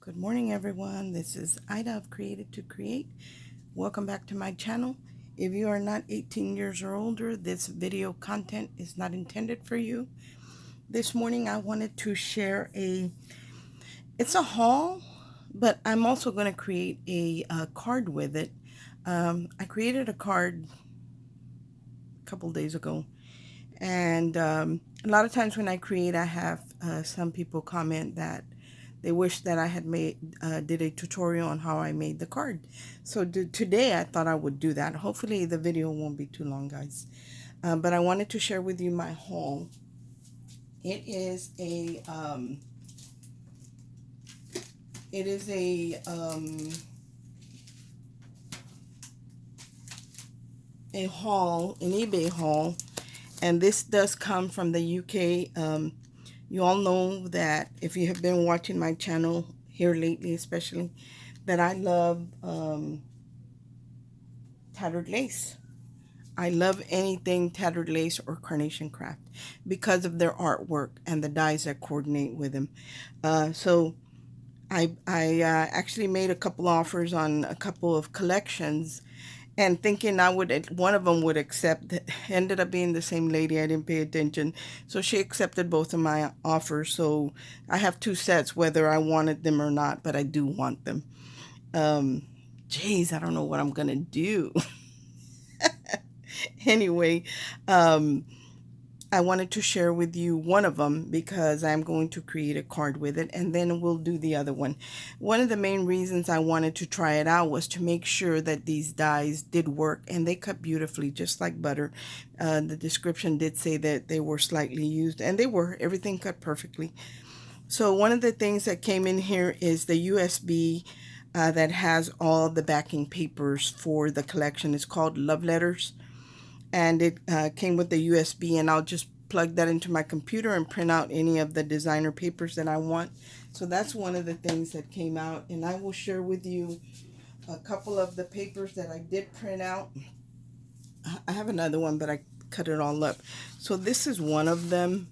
Good morning, everyone. This is Ida of Created to Create. Welcome back to my channel. If you are not 18 years or older, this video content is not intended for you. This morning, I wanted to share it's a haul, but I'm also going to create a card with it. I created a card a couple days ago, and a lot of times when I create, I have some people comment that they wish that I had did a tutorial on how I made the card. So today I thought I would do that. Hopefully the video won't be too long, guys. But I wanted to share with you my haul. It is a haul, an eBay haul, and this does come from the UK. You all know that if you have been watching my channel here lately, especially, that I love tattered lace. I love anything tattered lace or carnation craft because of their artwork and the dyes that coordinate with them. So I actually made a couple offers on a couple of collections, and thinking one of them would accept. That ended up being the same lady. I didn't pay attention, so she accepted both of my offers. So I have two sets, whether I wanted them or not, but I do want them. Geez, I don't know what I'm gonna do. Anyway, I wanted to share with you one of them because I'm going to create a card with it, and then we'll do the other one. One of the main reasons I wanted to try it out was to make sure that these dies did work, and they cut beautifully, just like butter. The description did say that they were slightly used, and they were. Everything cut perfectly. So one of the things that came in here is the USB that has all the backing papers for the collection. It's called Love Letters, and it came with the USB, and I'll just plug that into my computer and print out any of the designer papers that I want. So that's one of the things that came out, and I will share with you a couple of the papers that I did print out. I have another one, but I cut it all up. So this is one of them.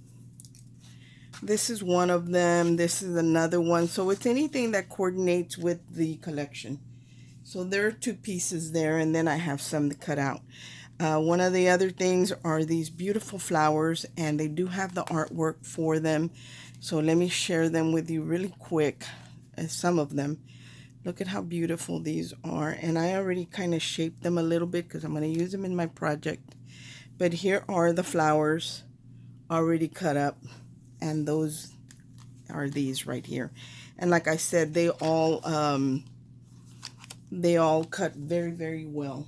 This is one of them. This is another one. So it's anything that coordinates with the collection. So there are two pieces there, and then I have some to cut out. One of the other things are these beautiful flowers, and they do have the artwork for them. So let me share them with you really quick, some of them. Look at how beautiful these are, and I already kind of shaped them a little bit because I'm going to use them in my project. But here are the flowers already cut up, and those are these right here. And like I said, they all cut very, very well.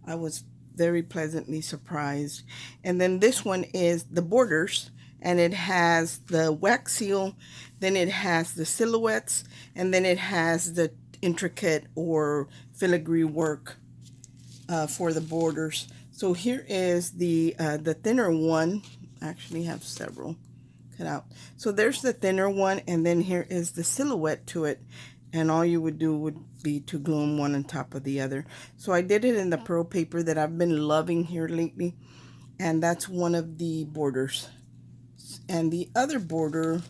I was very pleasantly surprised. And then this one is the borders, and it has the wax seal, then it has the silhouettes, and then it has the intricate or filigree work for the borders. So here is the thinner one. I actually have several cut out. So there's the thinner one, and then here is the silhouette to it. And all you would do would be to glue them one on top of the other. So I did it in the pearl paper that I've been loving here lately, and that's one of the borders. And the other border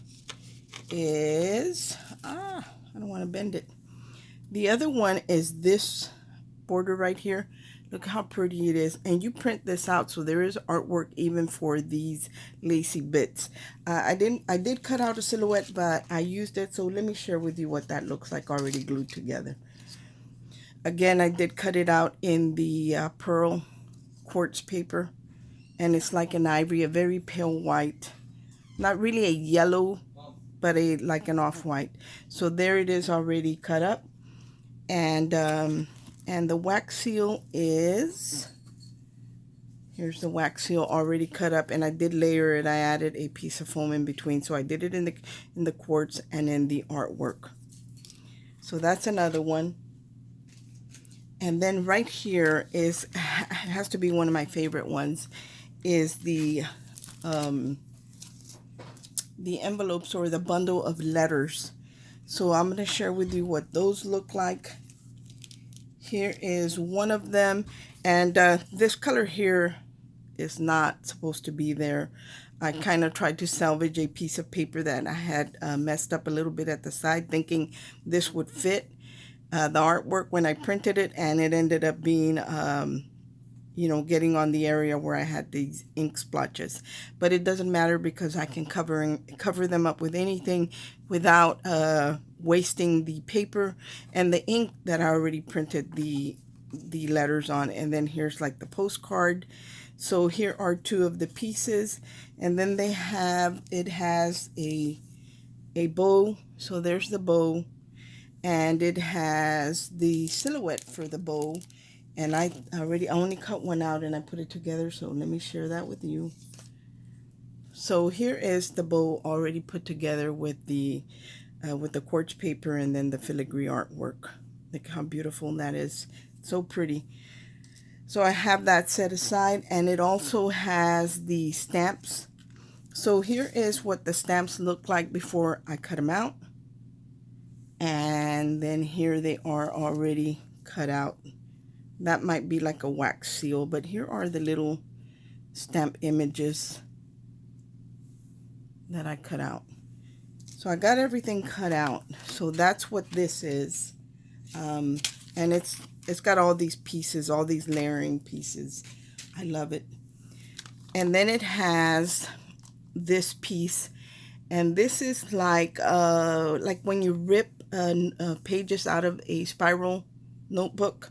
is, I don't want to bend it. The other one is this border right here. Look how pretty it is, and you print this out, so there is artwork even for these lacy bits. I did cut out a silhouette, but I used it, so let me share with you what that looks like already glued together. Again, I did cut it out in the pearl quartz paper, and it's like an ivory, a very pale white, not really a yellow, but like an off-white. So there it is already cut up, and the wax seal is, here's the wax seal already cut up, and I did layer it. I added a piece of foam in between, so I did it in the quartz and in the artwork. So that's another one. And then right here is, it has to be one of my favorite ones, is the envelopes or the bundle of letters. So I'm going to share with you what those look like. Here is one of them, and this color here is not supposed to be there. I kind of tried to salvage a piece of paper that I had messed up a little bit at the side, thinking this would fit the artwork when I printed it, and it ended up being you know, getting on the area where I had these ink splotches. But it doesn't matter because I can cover them up with anything without wasting the paper and the ink that I already printed the letters on. And then here's like the postcard. So here are two of the pieces, and then it has a bow. So there's the bow, and it has the silhouette for the bow. And I only cut one out and I put it together, so let me share that with you. So here is the bow already put together with the quartz paper and then the filigree artwork. Look how beautiful that is. So pretty. So I have that set aside, and it also has the stamps. So here is what the stamps look like before I cut them out. And then here they are already cut out. That might be like a wax seal, but here are the little stamp images that I cut out. So I got everything cut out. So that's what this is. And it's got all these pieces, all these layering pieces. I love it. And then it has this piece, and this is like when you rip pages out of a spiral notebook.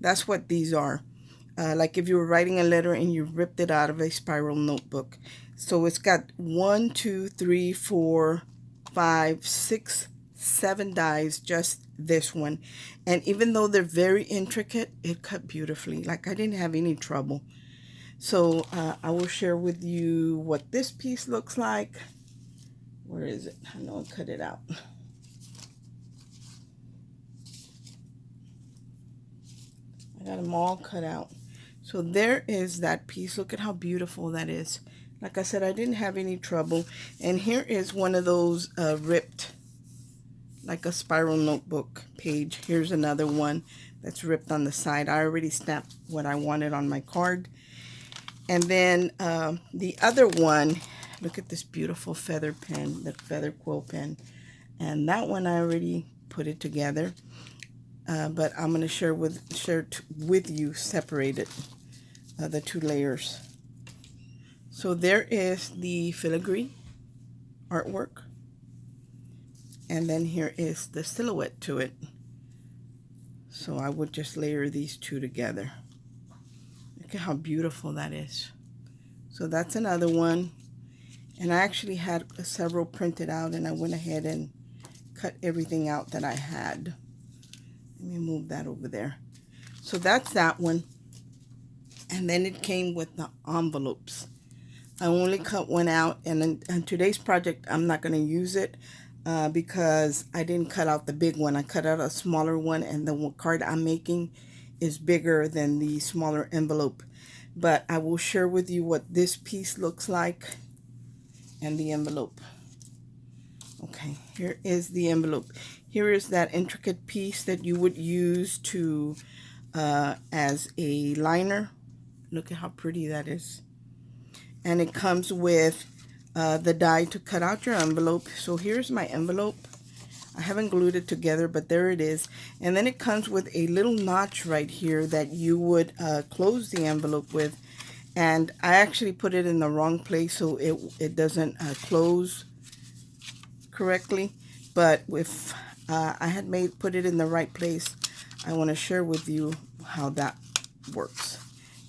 That's what these are. Like if you were writing a letter and you ripped it out of a spiral notebook. So it's got 1, 2, 3, 4, 5, 6, 7 dies, just this one. And even though they're very intricate, it cut beautifully. Like I didn't have any trouble. So I will share with you what this piece looks like. Where is it? I know I cut it out. I got them all cut out. So there is that piece. Look at how beautiful that is. Like I said, I didn't have any trouble. And here is one of those ripped, like a spiral notebook page. Here's another one that's ripped on the side. I already stamped what I wanted on my card. And then the other one, look at this beautiful feather pen, the feather quill pen. And that one I already put it together. But I'm going to share with you separated the two layers. So there is the filigree artwork, and then here is the silhouette to it. So I would just layer these two together. Look at how beautiful that is. So that's another one, and I actually had several printed out, and I went ahead and cut everything out that I had. Let me move that over there. So that's that one. And then it came with the envelopes. I only cut one out, and in today's project I'm not going to use it because I didn't cut out the big one. I cut out a smaller one, and the card I'm making is bigger than the smaller envelope. But I will share with you what this piece looks like and the envelope. Okay, here is the envelope. Here is that intricate piece that you would use to as a liner. Look at how pretty that is. And it comes with the die to cut out your envelope. So here's my envelope. I haven't glued it together, but there it is. And then it comes with a little notch right here that you would close the envelope with. And I actually put it in the wrong place, so it doesn't close correctly. But if I had put it in the right place, I want to share with you how that works.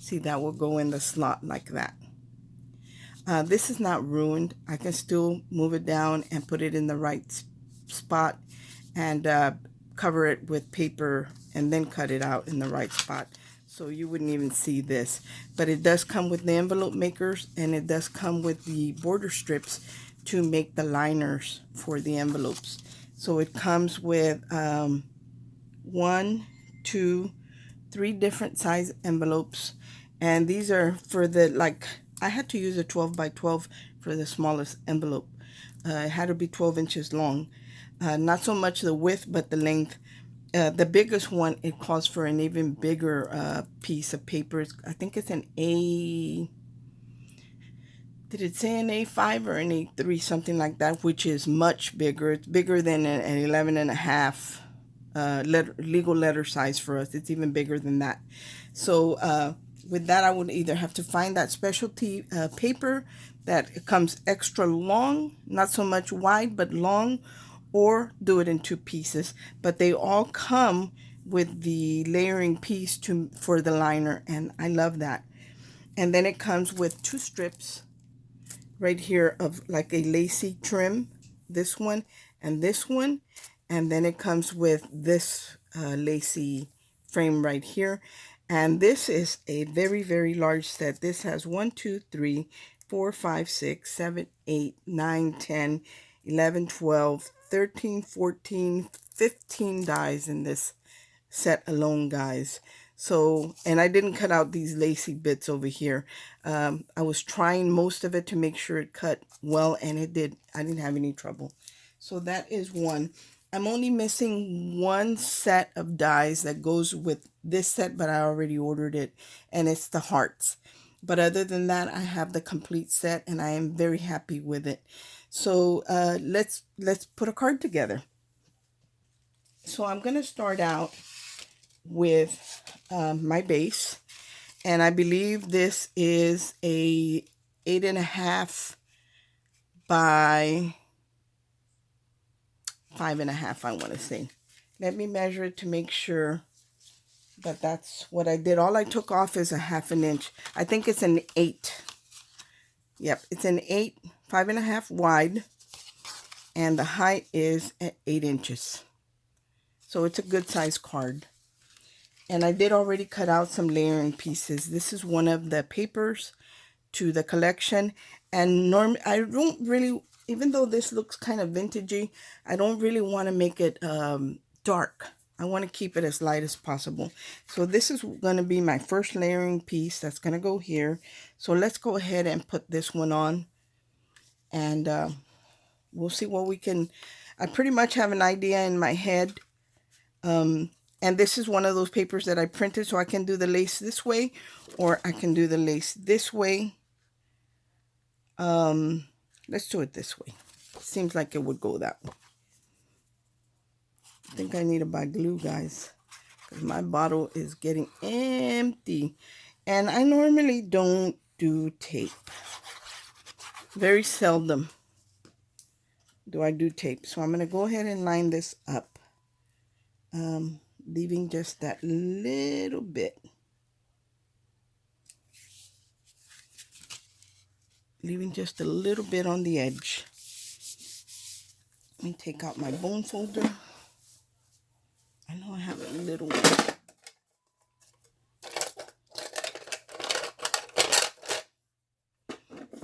See, that will go in the slot like that. This is not ruined. I can still move it down and put it in the right spot and cover it with paper and then cut it out in the right spot. So you wouldn't even see this. But it does come with the envelope makers, and it does come with the border strips to make the liners for the envelopes. So it comes with 1, 2, 3 different size envelopes. And these are for the, I had to use a 12 by 12 for the smallest envelope. It had to be 12 inches long. Not so much the width, but the length. The biggest one, it calls for an even bigger piece of paper. I think it's an did it say an A5 or an A3, something like that, which is much bigger. It's bigger than an 11 and a half legal letter size for us. It's even bigger than that. So with that, I would either have to find that specialty paper that comes extra long, not so much wide, but long, or do it in 2 pieces. But they all come with the layering piece for the liner, and I love that. And then it comes with 2 strips right here of like a lacy trim, this one and this one, and then it comes with this lacy frame right here. And this is a very large set. This has 1 2 3 4 5 6 7 8 9 10 11 12 13 14 15 dies in this set alone, guys. So, and I didn't cut out these lacy bits over here. I was trying most of it to make sure it cut well, and it did. I didn't have any trouble. So that is one. I'm only missing 1 set of dies that goes with this set, but I already ordered it, and it's the hearts. But other than that, I have the complete set, and I am very happy with it. So let's put a card together. So I'm going to start out with my base, and I believe this is a 8.5 by 5.5, I want to say. Let me measure it to make sure that that's what I did. All I took off is a 1/2 inch. I think it's an 8. Yep, it's an 8, 5.5 wide, and the height is at 8 inches. So it's a good size card. And I did already cut out some layering pieces. This is one of the papers to the collection. And I don't really, even though this looks kind of vintagey, I don't really want to make it dark. I want to keep it as light as possible. So this is going to be my first layering piece that's going to go here. So let's go ahead and put this one on. And we'll see what we can. I pretty much have an idea in my head. And this is one of those papers that I printed, so I can do the lace this way, or I can do the lace this way. Let's do it this way. Seems like it would go that way. I think I need to buy glue, guys, because my bottle is getting empty. And I normally don't do tape. Very seldom do I do tape. So I'm going to go ahead and line this up. Leaving just that little bit. Leaving just a little bit on the edge. Let me take out my bone folder. I know I have a little one.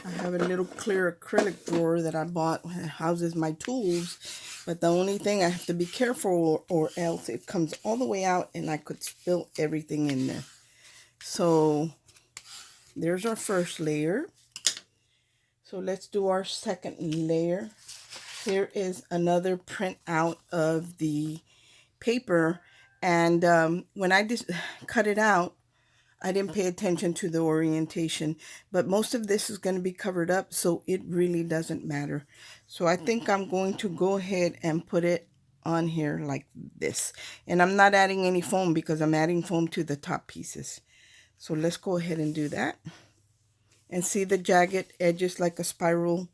I have a little clear acrylic drawer that I bought that houses my tools. But the only thing, I have to be careful or else it comes all the way out and I could spill everything in there. So there's our first layer. So let's do our second layer. Here is another print out of the paper. And when I just cut it out, I didn't pay attention to the orientation, but most of this is going to be covered up, so it really doesn't matter. So I think I'm going to go ahead and put it on here like this. And I'm not adding any foam because I'm adding foam to the top pieces. So let's go ahead and do that. And see the jagged edges like a spiral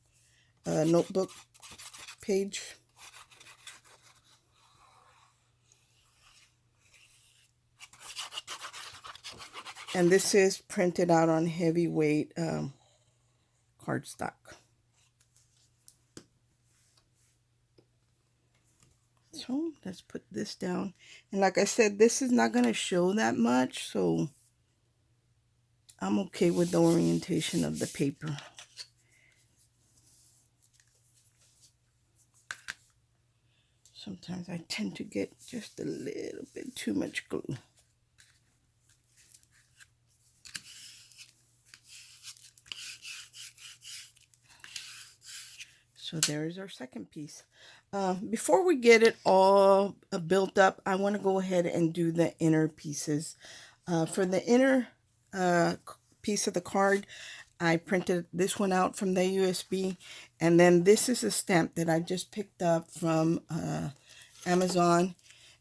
notebook page. And this is printed out on heavyweight cardstock. So let's put this down. And like I said, this is not going to show that much, so I'm okay with the orientation of the paper. Sometimes I tend to get just a little bit too much glue. So there is our second piece. Before we get it all built up, I want to go ahead and do the inner pieces. For the inner piece of the card, I printed this one out from the USB. And then this is a stamp that I just picked up from Amazon.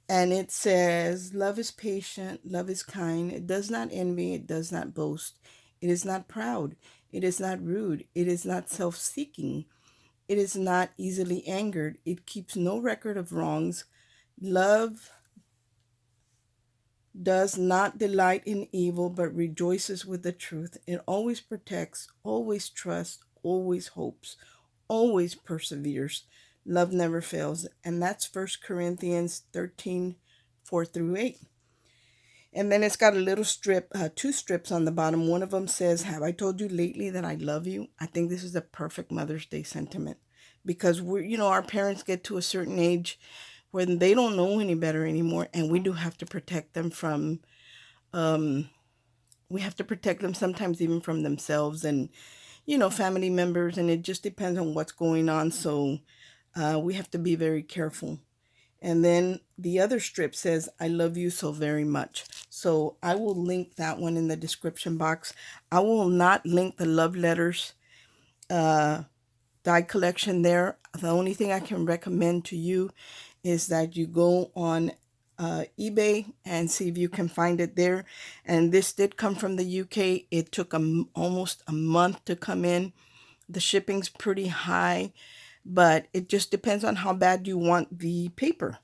And it says, love is patient, love is kind, it does not envy, it does not boast, it is not proud, it is not rude, it is not self-seeking, it is not easily angered, it keeps no record of wrongs. Love does not delight in evil, but rejoices with the truth. It always protects, always trusts, always hopes, always perseveres. Love never fails. And that's 1 Corinthians 13, 4 through 8. And then it's got a little strip, two strips on the bottom. One of them says, have I told you lately that I love you? I think this is a perfect Mother's Day sentiment, because our parents get to a certain age when they don't know any better anymore, and we do have to protect them from, we have to protect them sometimes even from themselves and, family members, and it just depends on what's going on. So we have to be very careful. And then the other strip says, I love you so very much. So I will link that one in the description box. I will not link the love letters die collection there. The only thing I can recommend to you is that you go on eBay and see if you can find it there. And this did come from the UK. It took almost a month to come in. The shipping's pretty high, but it just depends on how bad you want the paper.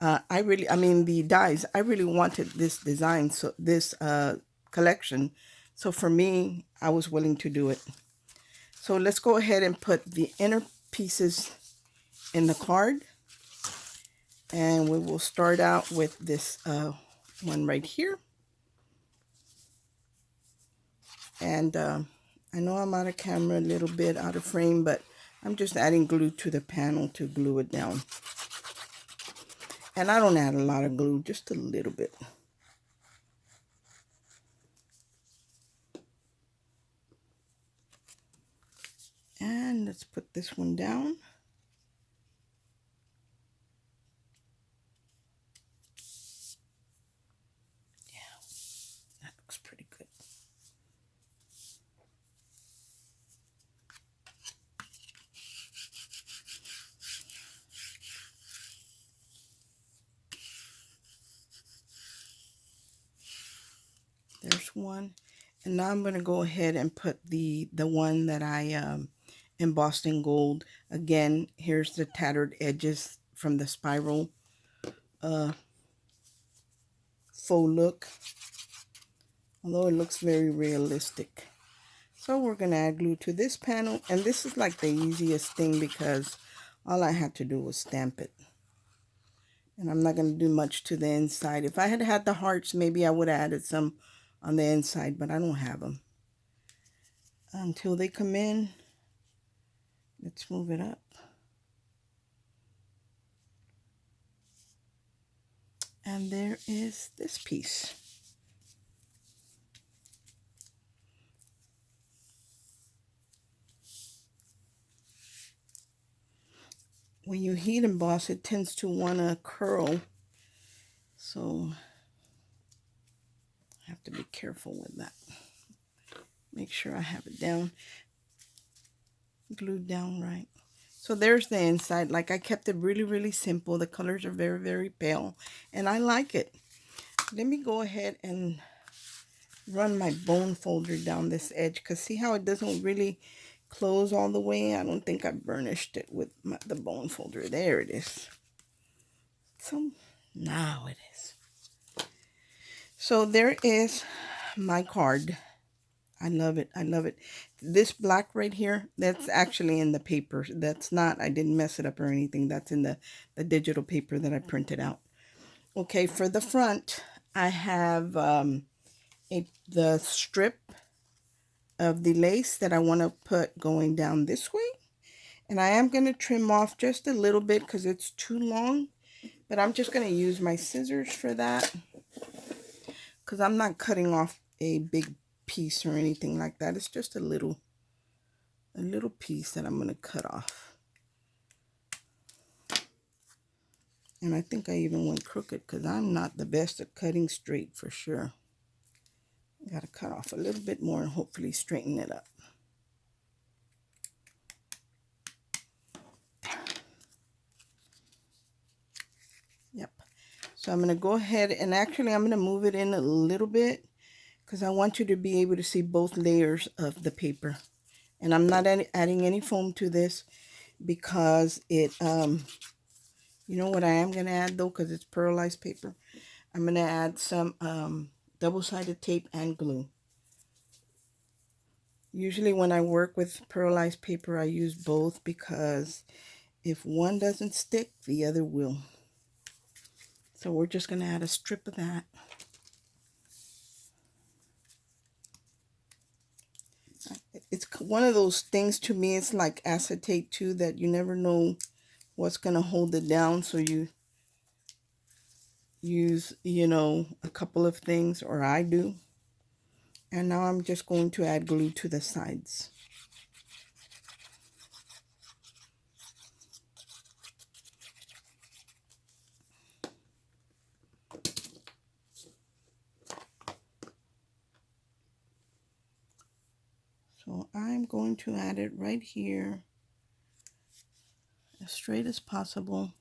The dies. I really wanted this design, so this collection. So for me, I was willing to do it. So let's go ahead and put the inner pieces in the card. And we will start out with this one right here. And I know I'm out of camera a little bit, out of frame, but I'm just adding glue to the panel to glue it down. And I don't add a lot of glue, just a little bit. And let's put this one down. Yeah, that looks pretty good. There's one. And now I'm going to go ahead and put the one that I embossed in gold. Again, here's the tattered edges from the spiral faux look. Although it looks very realistic. So we're going to add glue to this panel. And this is like the easiest thing because all I had to do was stamp it. And I'm not going to do much to the inside. If I had had the hearts, maybe I would have added some on the inside, but I don't have them. Until they come in, let's move it up. And there is this piece. When you heat emboss, it tends to want to curl. So I have to be careful with that. Make sure I have it down, glued down right. So there's the inside. Like, I kept it really, really simple. The colors are very, very pale, and I like it. Let me go ahead and run my bone folder down this edge, because see how it doesn't really close all the way? I don't think I burnished it with the bone folder. There it is. So now it is. So there is my card. I love it. I love it. This black right here, that's actually in the paper. That's not, I didn't mess it up or anything. That's in the digital paper that I printed out. Okay, for the front, I have the strip of the lace that I want to put going down this way. And I am going to trim off just a little bit because it's too long. But I'm just going to use my scissors for that, because I'm not cutting off a big piece or anything like that. It's just a little piece that I'm going to cut off. And I think I even went crooked because I'm not the best at cutting straight for sure. Got to cut off a little bit more and hopefully straighten it up. So I'm going to go ahead and actually I'm going to move it in a little bit because I want you to be able to see both layers of the paper. And I'm not adding any foam to this because it, you know what I am going to add though, because it's pearlized paper. I'm going to add some double-sided tape and glue. Usually when I work with pearlized paper, I use both because if one doesn't stick, the other will. So we're just going to add a strip of that. It's one of those things, to me, it's like acetate too, that you never know what's going to hold it down. So you use, you know, a couple of things, or I do. And now I'm just going to add glue to the sides. So I'm going to add it right here, as straight as possible,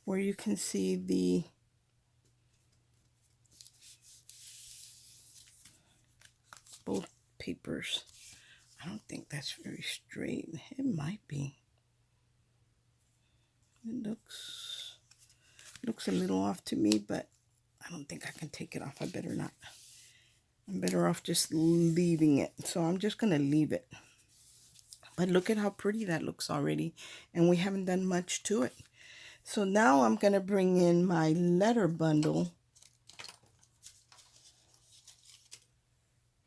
where you can see the both papers. I don't think that's very straight. It might be. It looks a little off to me, but I don't think I can take it off. I better not. I'm better off just leaving it. So I'm just going to leave it. But look at how pretty that looks already. And we haven't done much to it. So now I'm going to bring in my letter bundle.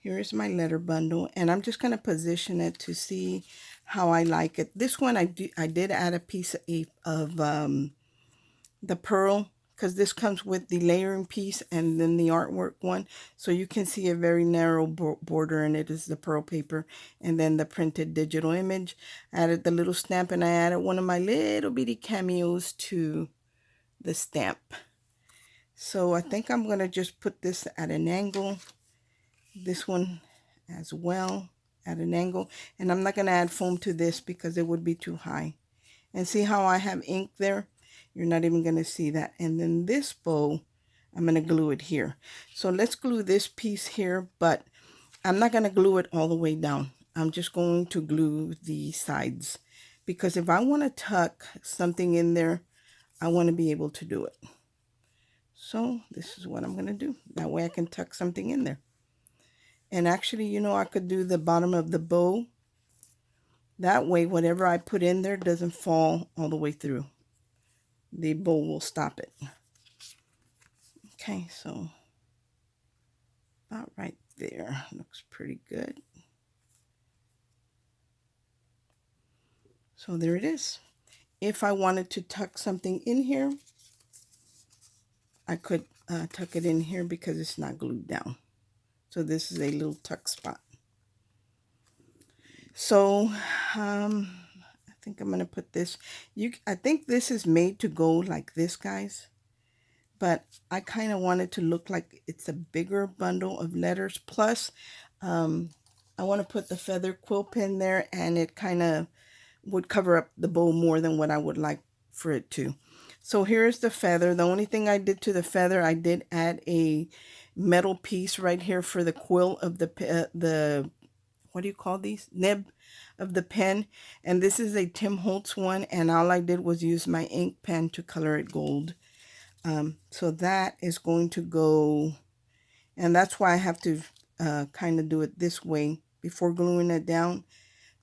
Here's my letter bundle. And I'm just going to position it to see how I like it. This one I did add a piece of the pearl, because this comes with the layering piece and then the artwork one. So you can see a very narrow border, and it is the pearl paper, and then the printed digital image. I added the little stamp, and I added one of my little bitty cameos to the stamp. So I think I'm going to just put this at an angle. This one as well at an angle. And I'm not going to add foam to this because it would be too high. And see how I have ink there? You're not even going to see that. And then this bow, I'm going to glue it here. So let's glue this piece here, but I'm not going to glue it all the way down. I'm just going to glue the sides, because if I want to tuck something in there, I want to be able to do it. So this is what I'm going to do. That way I can tuck something in there. And actually, you know, I could do the bottom of the bow. That way, whatever I put in there doesn't fall all the way through. The bow will stop it. Okay, so about right there. Looks pretty good. So there it is. If I wanted to tuck something in here, I could tuck it in here because it's not glued down. So this is a little tuck spot. So I think I'm going to put this. I think this is made to go like this, guys. But I kind of want it to look like it's a bigger bundle of letters. Plus, I want to put the feather quill pen there, and it kind of would cover up the bow more than what I would like for it to. So here's the feather. The only thing I did to the feather, I did add a metal piece right here for the quill of the what do you call these? Nib of the pen. And this is a Tim Holtz one, and all I did was use my ink pen to color it gold. So that is going to go, and that's why I have to kind of do it this way before gluing it down.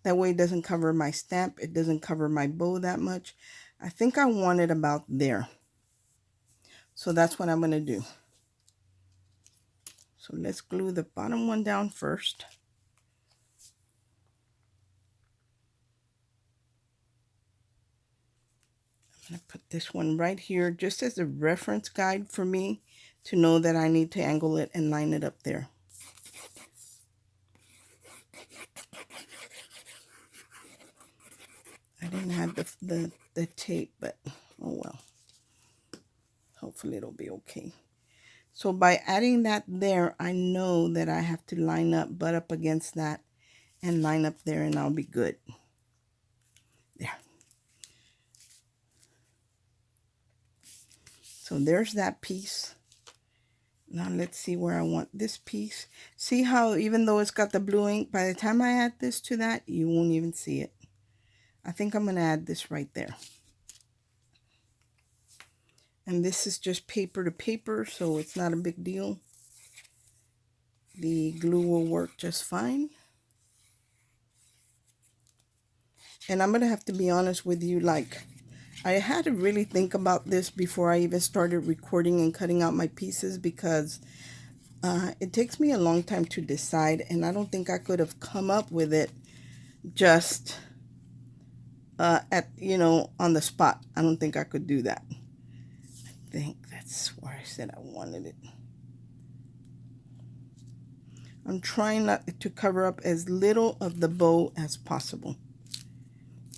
That way it doesn't cover my stamp. It doesn't cover my bow that much. I think I want it about there. So that's what I'm going to do. So let's glue the bottom one down first. I'm going to put this one right here just as a reference guide for me to know that I need to angle it and line it up there. I didn't have the tape, but oh well. Hopefully it'll be okay. So by adding that there, I know that I have to line up, butt up against that, and line up there, and I'll be good. There. So there's that piece. Now let's see where I want this piece. See how even though it's got the blue ink, by the time I add this to that, you won't even see it. I think I'm going to add this right there. And this is just paper to paper, so it's not a big deal. The glue will work just fine. And I'm going to have to be honest with you, like, I had to really think about this before I even started recording and cutting out my pieces, because it takes me a long time to decide, and I don't think I could have come up with it just on the spot. I don't think I could do that. I think that's where I said I wanted it. I'm trying not to cover up as little of the bow as possible.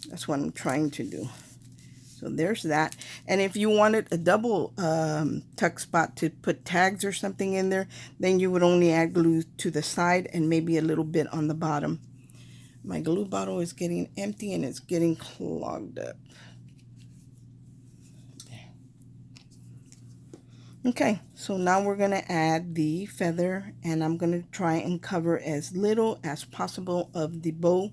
That's what I'm trying to do. So there's that. And if you wanted a double tuck spot to put tags or something in there, then you would only add glue to the side and maybe a little bit on the bottom. My glue bottle is getting empty and it's getting clogged up. Okay, so now we're going to add the feather, and I'm going to try and cover as little as possible of the bow.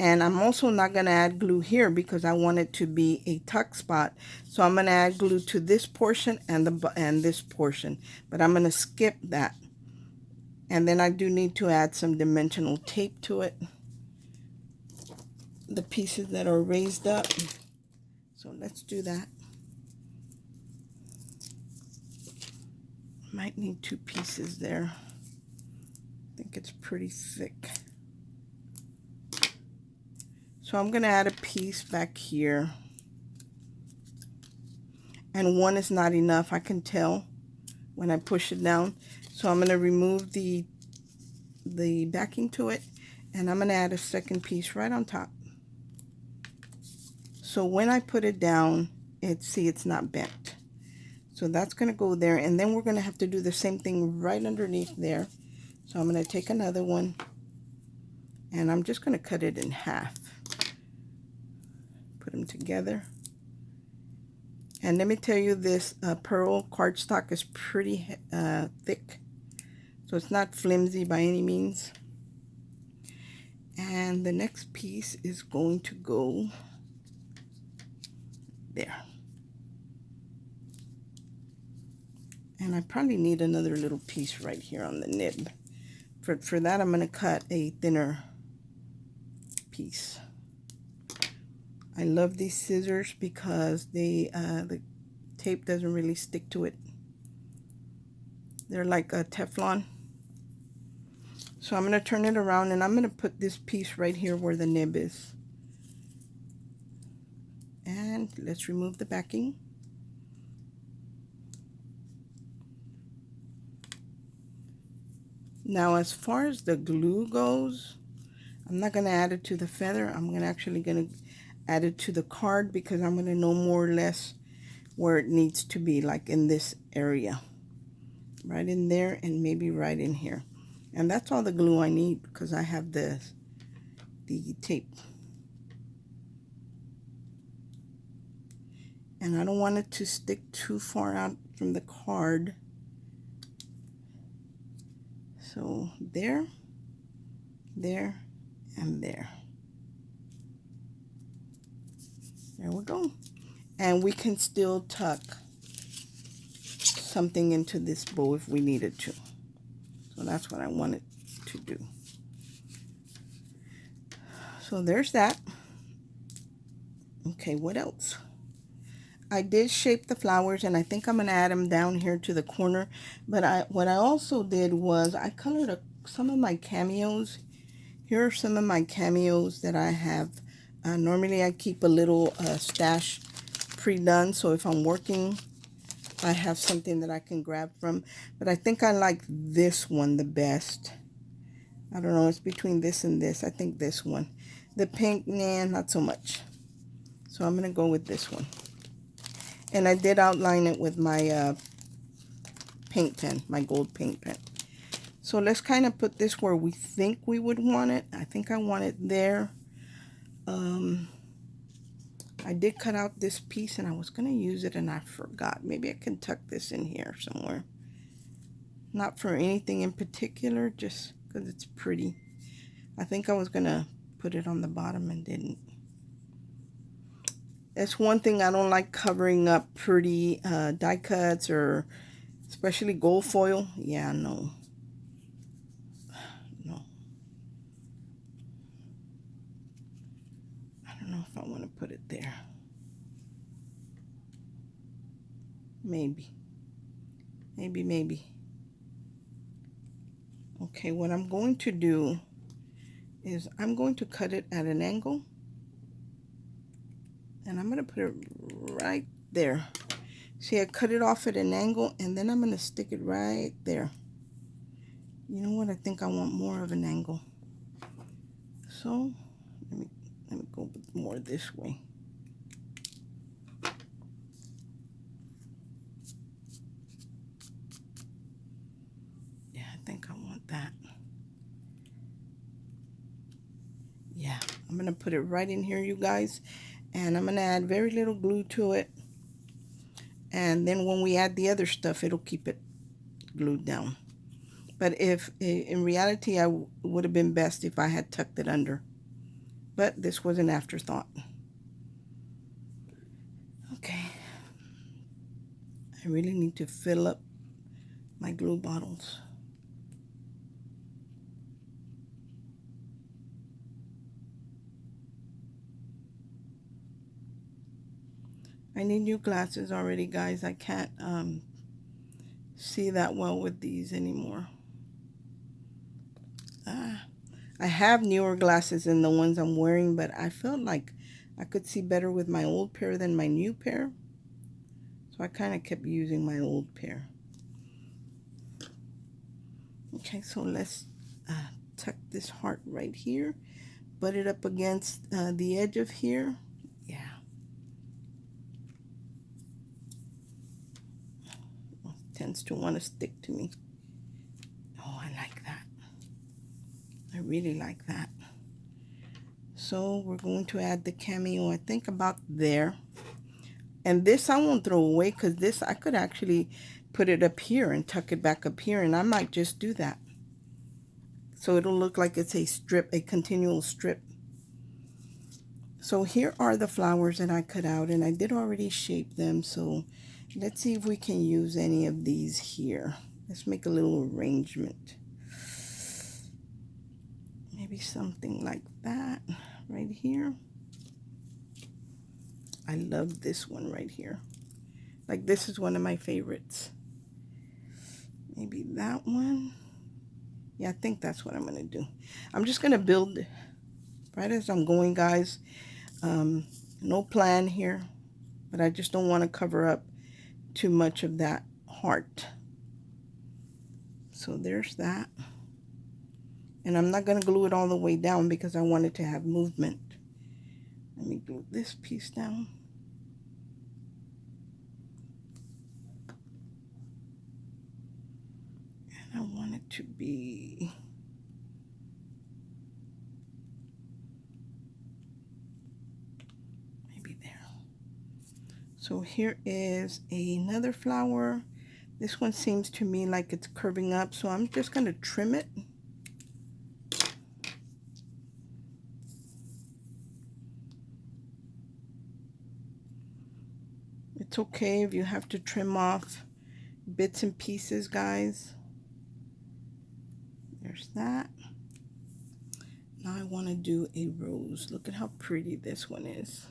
And I'm also not going to add glue here because I want it to be a tuck spot. So I'm going to add glue to this portion and this portion, but I'm going to skip that. And then I do need to add some dimensional tape to it, the pieces that are raised up. So let's do that. Might need 2 pieces there. I think it's pretty thick. So I'm going to add a piece back here. And 1 is not enough, I can tell when I push it down. So I'm going to remove the backing to it, and I'm going to add a second piece right on top. So when I put it down, it's not bent. So that's going to go there, and then we're going to have to do the same thing right underneath there. So I'm going to take another one, and I'm just going to cut it in half. Put them together. And let me tell you, this pearl cardstock is pretty thick. So it's not flimsy by any means. And the next piece is going to go there. And I probably need another little piece right here on the nib. For that, I'm going to cut a thinner piece. I love these scissors because the tape doesn't really stick to it. They're like a Teflon. So I'm going to turn it around, and I'm going to put this piece right here where the nib is. And let's remove the backing. Now, as far as the glue goes, I'm not going to add it to the feather. I'm actually going to add it to the card because I'm going to know more or less where it needs to be, like in this area. Right in there and maybe right in here. And that's all the glue I need because I have the tape. And I don't want it to stick too far out from the card. So there, there, and there. There we go. And we can still tuck something into this bow if we needed to. So that's what I wanted to do. So there's that. Okay, what else? I did shape the flowers, and I think I'm going to add them down here to the corner. But what I also did was I colored some of my cameos. Here are some of my cameos that I have. Normally I keep a little stash pre-done, so if I'm working, I have something that I can grab from. But I think I like this one the best. I don't know, it's between this and this. I think this one. The pink, nah, not so much. So I'm going to go with this one. And I did outline it with my paint pen, my gold paint pen. So let's kind of put this where we think we would want it. I think I want it there. I did cut out this piece and I was going to use it and I forgot. Maybe I can tuck this in here somewhere. Not for anything in particular, just because it's pretty. I think I was going to put it on the bottom and didn't. That's one thing I don't like, covering up pretty die cuts, or especially gold foil. Yeah, no. No. I don't know if I want to put it there. Maybe. Maybe. Okay, what I'm going to do is I'm going to cut it at an angle. And I'm going to put it right there. See, I cut it off at an angle, and then I'm going to stick it right there. You know what? I think I want more of an angle. So, let me go more this way. Yeah, I think I want that. Yeah, I'm going to put it right in here, you guys. And I'm going to add very little glue to it. And then when we add the other stuff, it'll keep it glued down. But if in reality, I would have been best if I had tucked it under. But this was an afterthought. Okay. I really need to fill up my glue bottles. I need new glasses already, guys. I can't see that well with these anymore. I have newer glasses than the ones I'm wearing, but I felt like I could see better with my old pair than my new pair. So I kind of kept using my old pair. Okay, so let's tuck this heart right here. Butt it up against the edge of here. Yeah. Tends to want to stick to me. Oh, I like that. I really like that. So we're going to add the cameo, I think about there. And this I won't throw away, because this I could actually put it up here and tuck it back up here, and I might just do that. So it'll look like it's a strip, a continual strip. So here are the flowers that I cut out, and I did already shape them. So let's see if we can use any of these here. Let's make a little arrangement. Maybe something like that right here. I love this one right here. Like, this is one of my favorites. Maybe that one. Yeah, I think that's what I'm going to do. I'm just going to build right as I'm going, guys. No plan here, but I just don't want to cover up too much of that heart. So there's that. And I'm not going to glue it all the way down because I want it to have movement. Let me glue this piece down. And I want it to be maybe there. So here is another flower. This one seems to me like it's curving up, so I'm just going to trim it. It's okay if you have to trim off bits and pieces, guys. There's that. Now I want to do a rose. Look at how pretty this one is.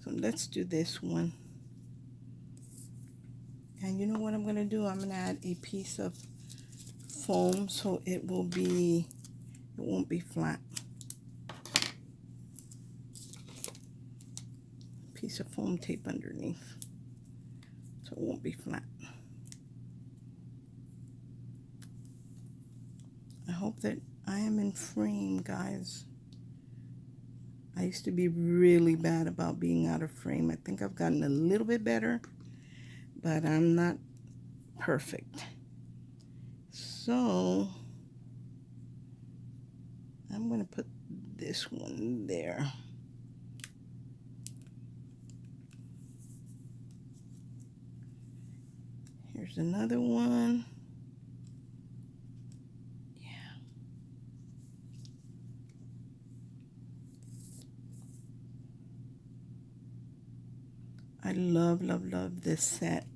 So let's do this one. And you know what I'm going to do? I'm going to add a piece of foam so it won't be flat. Piece of foam tape underneath so it won't be flat. I hope that I am in frame, guys. I used to be really bad about being out of frame. I think I've gotten a little bit better, but I'm not perfect. So I'm going to put this one there. Here's another one. I love, love, love this set.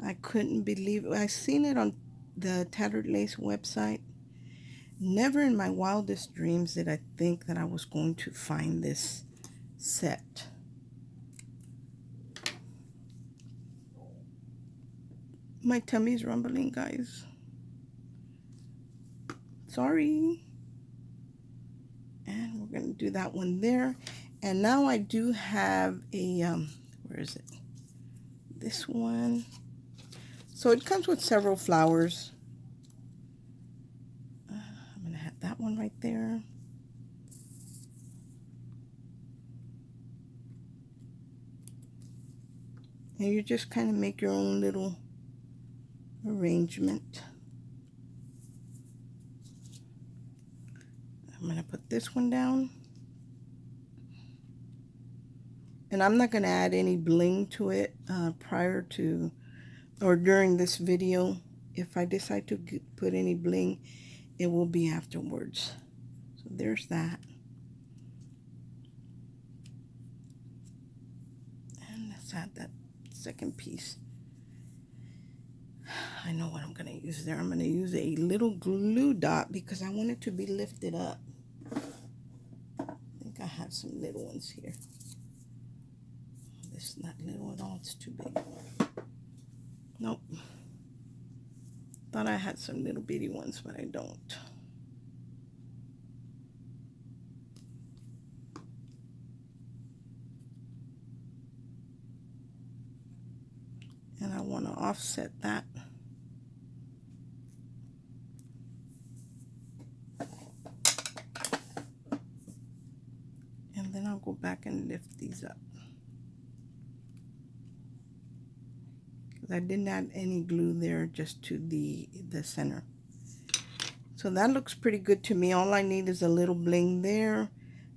I couldn't believe it. I seen it on the Tattered Lace website. Never in my wildest dreams did I think that I was going to find this set. My tummy's rumbling, guys. Sorry. And we're going to do that one there. And now I do have a, where is it? This one. So it comes with several flowers. I'm going to have that one right there. And you just kind of make your own little arrangement. I'm going to put this one down. And I'm not going to add any bling to it prior to or during this video. If I decide to put any bling, it will be afterwards. So there's that. And let's add that second piece. I know what I'm going to use there. I'm going to use a little glue dot because I want it to be lifted up. I think I have some little ones here. This is not little at all. It's too big. Nope. Thought I had some little bitty ones, but I don't. And I want to offset that. And then I'll go back and lift these up. Because I didn't add any glue there, just to the center. So that looks pretty good to me. All I need is a little bling there.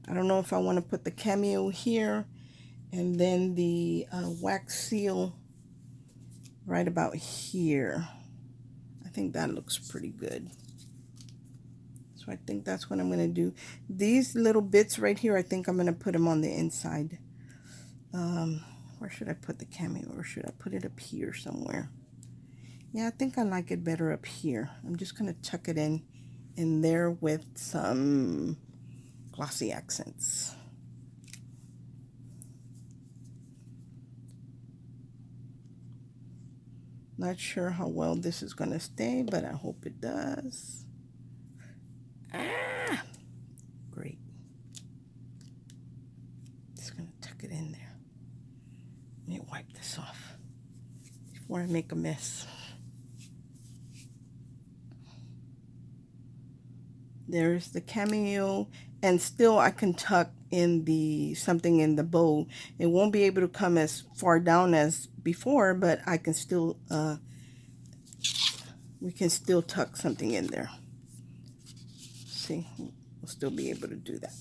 I don't know if I want to put the cameo here. And then the wax seal right about here. I think that looks pretty good. So I think that's what I'm going to do. These little bits right here, I think I'm going to put them on the inside. Where should I put the cameo? Or should I put it up here somewhere? Yeah, I think I like it better up here. I'm just going to tuck it in there with some glossy accents. Not sure how well this is going to stay, but I hope it does. Ah, great. Just going to tuck it in there. Let me wipe this off before I make a mess. There's the cameo, and still I can tuck in the something in the bow. It won't be able to come as far down as before, but I can still we can still tuck something in there. See, we'll still be able to do that.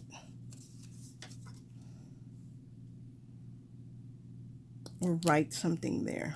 Or write something there.